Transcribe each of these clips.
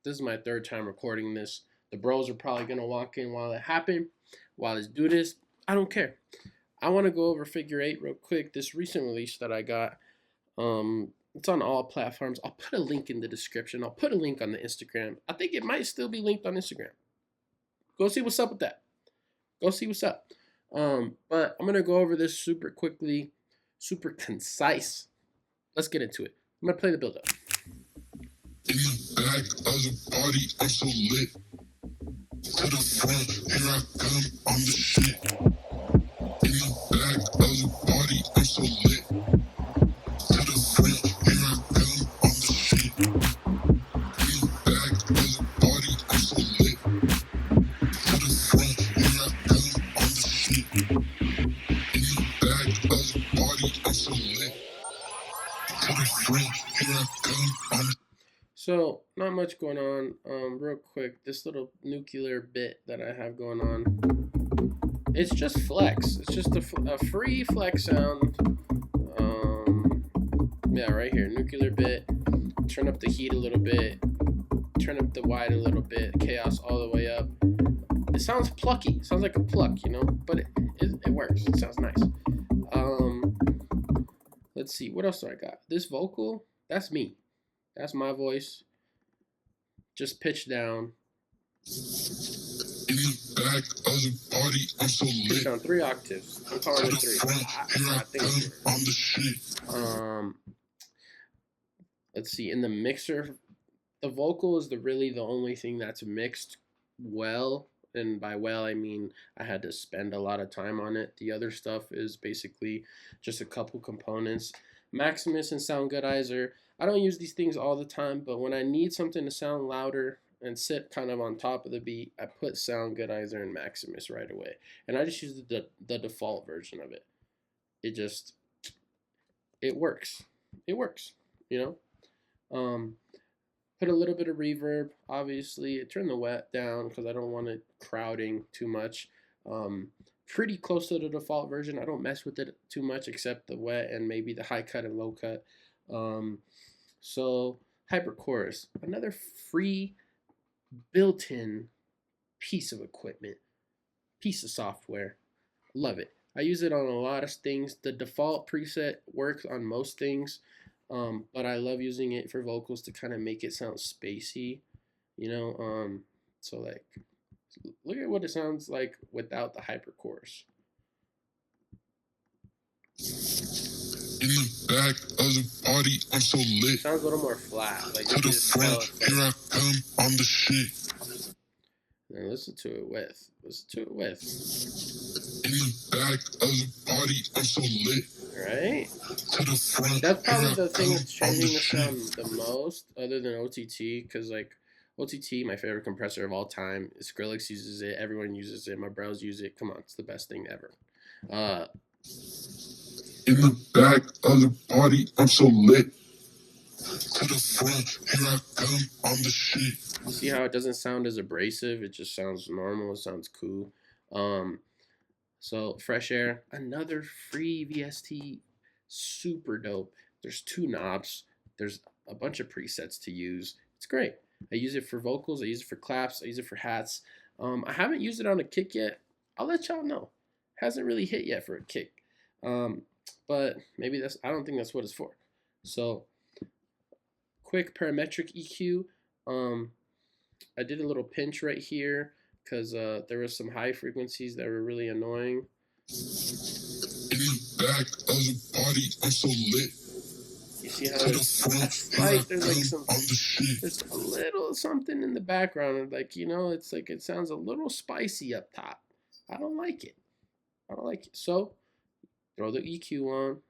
This is my third time recording this. The bros are probably gonna walk in while it happened. While let's do this. I don't care. I want to go over Figure Eight real quick. This recent release that I got. It's on all platforms. I'll put a link in the description. I'll put a link on the Instagram. I think it might still be linked on Instagram. Go see what's up with that. Go see what's up. But I'm gonna go over this super quickly, super concise. Let's get into it. I'm gonna play the build up. In the back of the party, I'm so lit. To the front, here I come, I'm the shit. In the back of the party, I'm so lit. To the front, here I come, I'm the shit. In the back of the party, I'm so lit. To the front, here I come, I'm the shit. In the back of the party, I'm so lit. To the front, here I come, I'm the. So, not much going on. Real quick, this little nuclear bit that I have going on, it's just flex. It's just a free flex sound. Yeah, right here, nuclear bit. Turn up the heat a little bit. Turn up the wide a little bit. Chaos all the way up. It sounds plucky. It sounds like a pluck, you know, but it works. It sounds nice. Let's see, what else do I got? This vocal, that's me. That's my voice. Just pitch down. In the back of the party, I'm so lit. Pitch down 3 octaves. I'm calling it 3. I think I'm the shit. Let's see. In the mixer, the vocal is really the only thing that's mixed well. And by well, I mean I had to spend a lot of time on it. The other stuff is basically just a couple components. Maximus and Sound Goodizer. I don't use these things all the time, but when I need something to sound louder and sit kind of on top of the beat, I put Sound Goodizer and Maximus right away. And I just use the default version of it. It works. It works, you know? Put a little bit of reverb, obviously. Turn the wet down because I don't want it crowding too much. Pretty close to the default version. I don't mess with it too much except the wet and maybe the high cut and low cut. So Hyper Chorus, another free built-in piece of equipment, piece of software. Love it. I use it on a lot of things. The default preset works on most things, but I love using it for vocals to kind of make it sound spacey, you know. So like, look at what it sounds like without the Hyper Chorus. In the back of the party, I'm so lit. Sounds a little more flat. Like to the front, here I come, I'm the shit. Now listen to it with. Listen to it with. In the back of the party, I'm so lit. Right? To the front. That's probably the thing that's changing the sound the most, other than OTT, because like OTT, my favorite compressor of all time. Skrillex uses it. Everyone uses it. My bros use it. Come on, it's the best thing ever. In the back of the party, I'm so lit. To the front, here I come, I'm the shit. See how it doesn't sound as abrasive? It just sounds normal. It sounds cool. So Fresh Air, another free VST, super dope. There's 2 knobs. There's a bunch of presets to use. It's great. I use it for vocals. I use it for claps. I use it for hats. I haven't used it on a kick yet. I'll let y'all know. Hasn't really hit yet for a kick. But maybe I don't think that's what it's for. So, quick parametric EQ. I did a little pinch right here because there was some high frequencies that were really annoying. In the back of the party, I'm so lit. You see how there's a little something in the background, like, you know, it's like it sounds a little spicy up top. I don't like it. So throw the EQ on.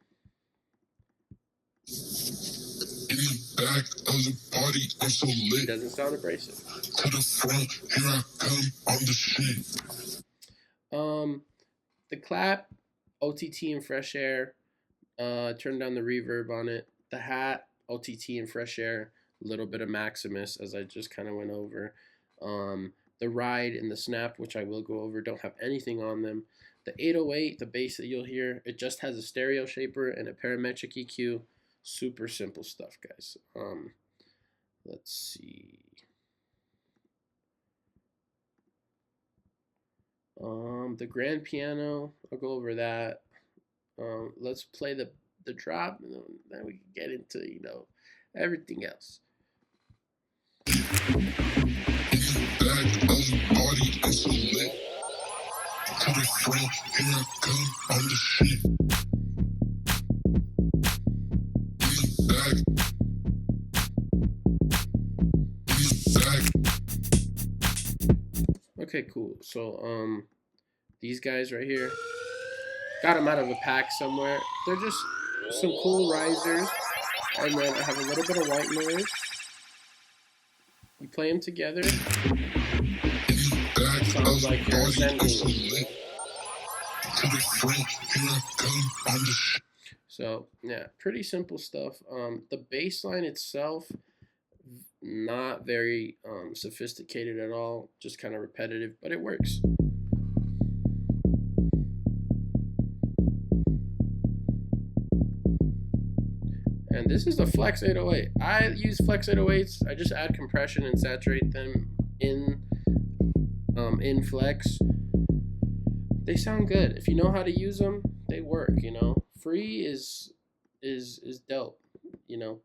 In the back of the party, I'm so lit. It doesn't sound abrasive. To the front, here I come, I'm the shit. The clap, OTT and Fresh Air. Turn down the reverb on it. The hat, OTT and Fresh Air. A little bit of Maximus, as I just kind of went over. The ride and the snap, which I will go over, don't have anything on them. The 808, the bass that you'll hear, it just has a stereo shaper and a parametric EQ. Super simple stuff, guys. Let's see. The grand piano, I'll go over that. Let's play the drop, and then we can get into, you know, everything else. Okay, cool. So these guys right here, got them out of a pack somewhere. They're just some cool risers, and then I have a little bit of white noise. You play them together. It sounds like you're ascending. So yeah, pretty simple stuff. The bass line itself, not very sophisticated at all, just kind of repetitive, but it works. And this is the Flex 808. I use Flex 808s. I just add compression and saturate them in Flex. They sound good. If you know how to use them, they work, you know. Free is dope, you know.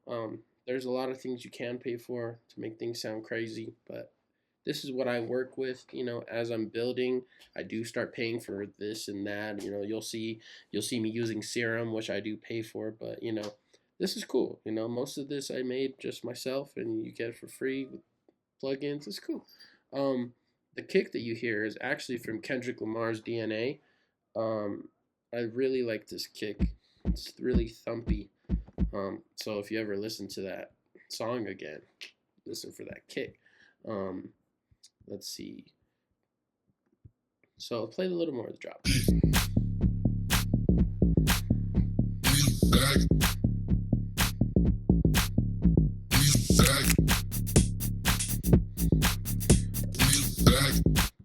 There's a lot of things you can pay for to make things sound crazy, but this is what I work with, you know. As I'm building, I do start paying for this and that, you know. You'll see me using Serum, which I do pay for, but you know, this is cool, you know. Most of this I made just myself, and you get it for free with plugins. It's cool. The kick that you hear is actually from Kendrick Lamar's DNA. I really like this kick. It's really thumpy. So if you ever listen to that song again, listen for that kick. Let's see. So I'll play a little more of the drop.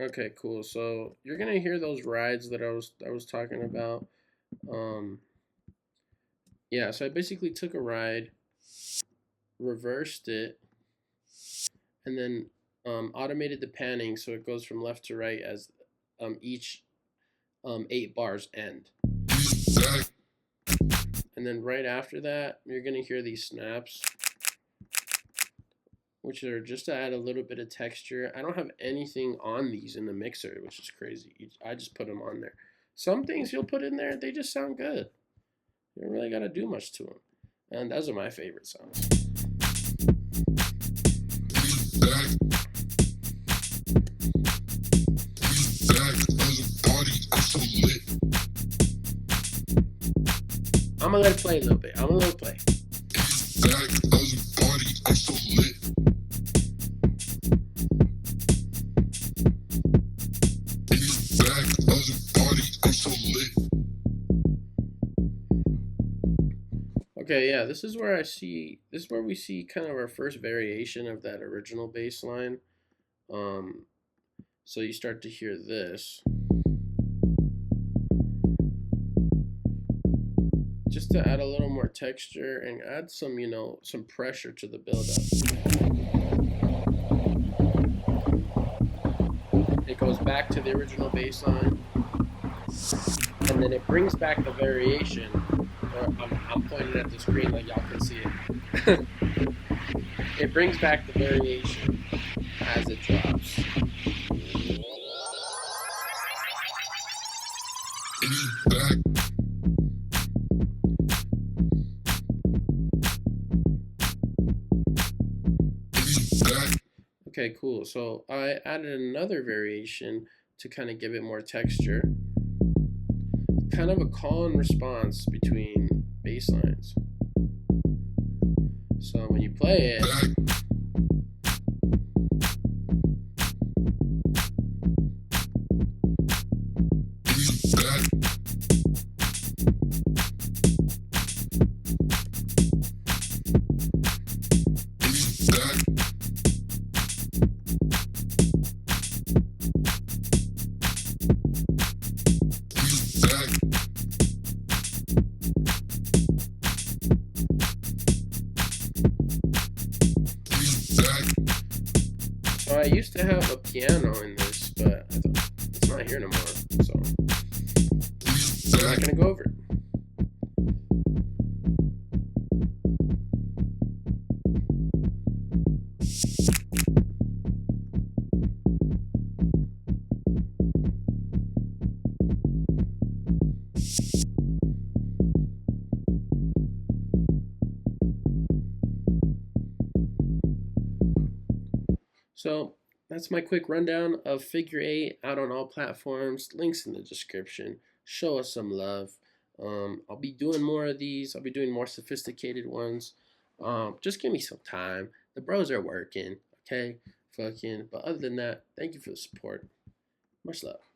Okay, cool. So you're gonna hear those rides that I was talking about. Yeah, so I basically took a ride, reversed it, and then automated the panning so it goes from left to right as each 8 bars end. And then right after that, you're gonna hear these snaps, which are just to add a little bit of texture. I don't have anything on these in the mixer, which is crazy. I just put them on there. Some things you'll put in there, they just sound good. You don't really got to do much to them. And those are my favorite sounds. I'm going to let it play a little bit. I'm going to let it play. Okay, yeah, this is where we see kind of our first variation of that original bass line. So you start to hear this. Just to add a little more texture and add some, you know, some pressure to the build-up. It goes back to the original bass line, and then it brings back the variation. I'm pointing at the screen like y'all can see it. It brings back the variation as it drops. Okay, cool. So I added another variation to kind of give it more texture. Kind of a call and response between bass lines. So when you play it, I used to have a piano in this, but I thought not here no more, so I'm not gonna go over it. So that's my quick rundown of Figure 8 out on all platforms. Links in the description. Show us some love. I'll be doing more of these. I'll be doing more sophisticated ones. Just give me some time. The bros are working, okay? Fucking. But other than that, thank you for the support. Much love.